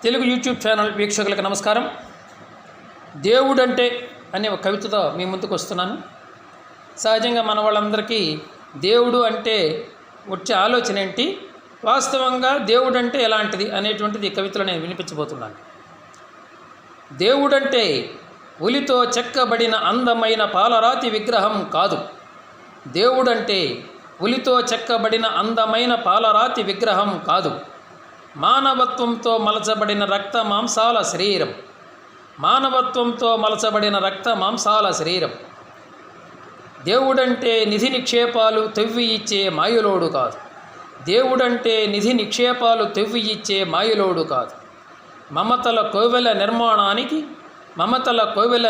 Telugu YouTube channel వీక్షకులకు నమస్కారం. దేవుడంటే అనే ఒక కవితతో మీ ముందుకు వస్తున్నాను. సహజంగా మన వాళ్ళందరికీ దేవుడు అంటే వచ్చే ఆలోచన ఏంటి, వాస్తవంగా దేవుడు అంటే ఎలాంటిది అనేటువంటిది ఈ కవితలో నేను వినిపించబోతున్నాను. దేవుడంటే ఉలితో చెక్కబడిన అందమైన పాలరాతి విగ్రహం కాదు. దేవుడంటే ఉలితో చెక్కబడిన అందమైన పాలరాతి విగ్రహం కాదు. మానవత్వంతో మలచబడిన రక్త మాంసాల శరీరం. మానవత్వంతో మలచబడిన రక్త మాంసాల శరీరం. దేవుడంటే నిధి నిక్షేపాలు తెవ్వి ఇచ్చే మాయలోడు కాదు. దేవుడంటే నిధి నిక్షేపాలు తెవ్వి ఇచ్చే మాయలోడు కాదు. మమతల కోవెల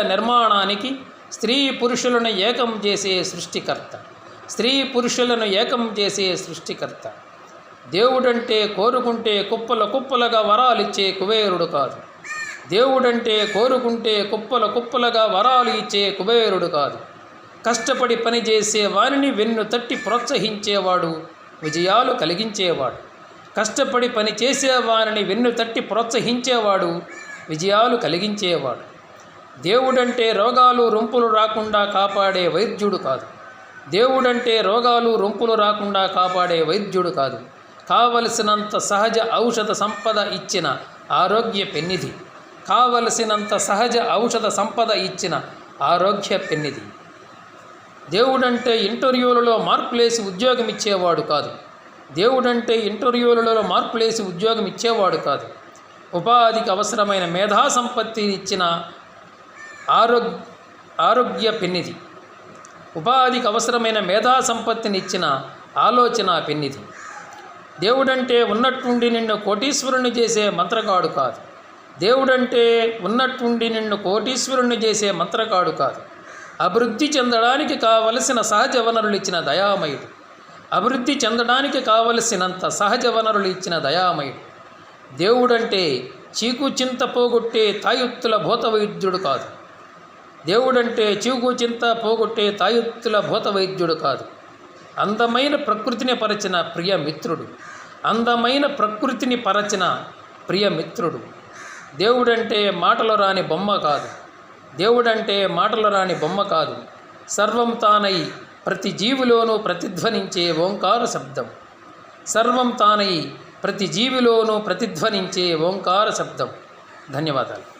నిర్మాణానికి స్త్రీ పురుషులను ఏకం చేసే సృష్టికర్త. స్త్రీ పురుషులను ఏకం చేసే సృష్టికర్త. దేవుడంటే కోరుకుంటే కుప్పల కుప్పలుగా వరాలిచ్చే కుబేరుడు కాదు. దేవుడంటే కోరుకుంటే కుప్పల కుప్పలుగా వరాలు ఇచ్చే కుబేరుడు కాదు. కష్టపడి పనిచేసే వారిని వెన్ను తట్టి ప్రోత్సహించేవాడు, విజయాలు కలిగించేవాడు. కష్టపడి పని చేసేవారిని వెన్ను తట్టి ప్రోత్సహించేవాడు, విజయాలు కలిగించేవాడు. దేవుడంటే రోగాలు రొంపులు రాకుండా కాపాడే వైద్యుడు కాదు. దేవుడంటే రోగాలు రొంపులు రాకుండా కాపాడే వైద్యుడు కాదు. కావలసినంత సహజ ఔషధ సంపద ఇచ్చిన ఆరోగ్య పెన్నిధి. కావలసినంత సహజ ఔషధ సంపద ఇచ్చిన ఆరోగ్య పెన్నిధి. దేవుడంటే ఇంటర్వ్యూలలో మార్కులేసి ఉద్యోగం ఇచ్చేవాడు కాదు. దేవుడంటే ఇంటర్వ్యూలలో మార్కులేసి ఉద్యోగం ఇచ్చేవాడు కాదు. ఉపాధికి అవసరమైన మేధా సంపత్తిని ఇచ్చిన ఆరోగ్య పెన్నిధి. ఉపాధికి అవసరమైన మేధా సంపత్తిని ఇచ్చిన ఆలోచన పెన్నిధి. దేవుడంటే ఉన్నట్టుండి నిన్ను కోటీశ్వరుని చేసే మంత్రగాడు కాదు. దేవుడంటే ఉన్నట్టుండి నిన్ను కోటీశ్వరుని చేసే మంత్రగాడు కాదు. అభివృద్ధి చెందడానికి కావలసిన సహజ వనరులు ఇచ్చిన దయామయుడు. అభివృద్ధి చెందడానికి కావలసినంత సహజ వనరులు ఇచ్చిన దయామయుడు. దేవుడంటే చీకు చింత పోగొట్టే తాయుత్తుల భూత వైద్యుడు కాదు. దేవుడంటే చీకు చింత పోగొట్టే తాయుత్తుల భూత వైద్యుడు కాదు. అందమైన ప్రకృతిని పరచిన ప్రియమిత్రుడు. అందమైన ప్రకృతిని పరచిన ప్రియమిత్రుడు. దేవుడంటే మాటలు రాని బొమ్మ కాదు. దేవుడంటే మాటలు రాని బొమ్మ కాదు. సర్వం తానై ప్రతి జీవిలోనూ ప్రతిధ్వనించే ఓంకార శబ్దం. సర్వం తానై ప్రతి జీవిలోనూ ప్రతిధ్వనించే ఓంకార శబ్దం. ధన్యవాదాలు.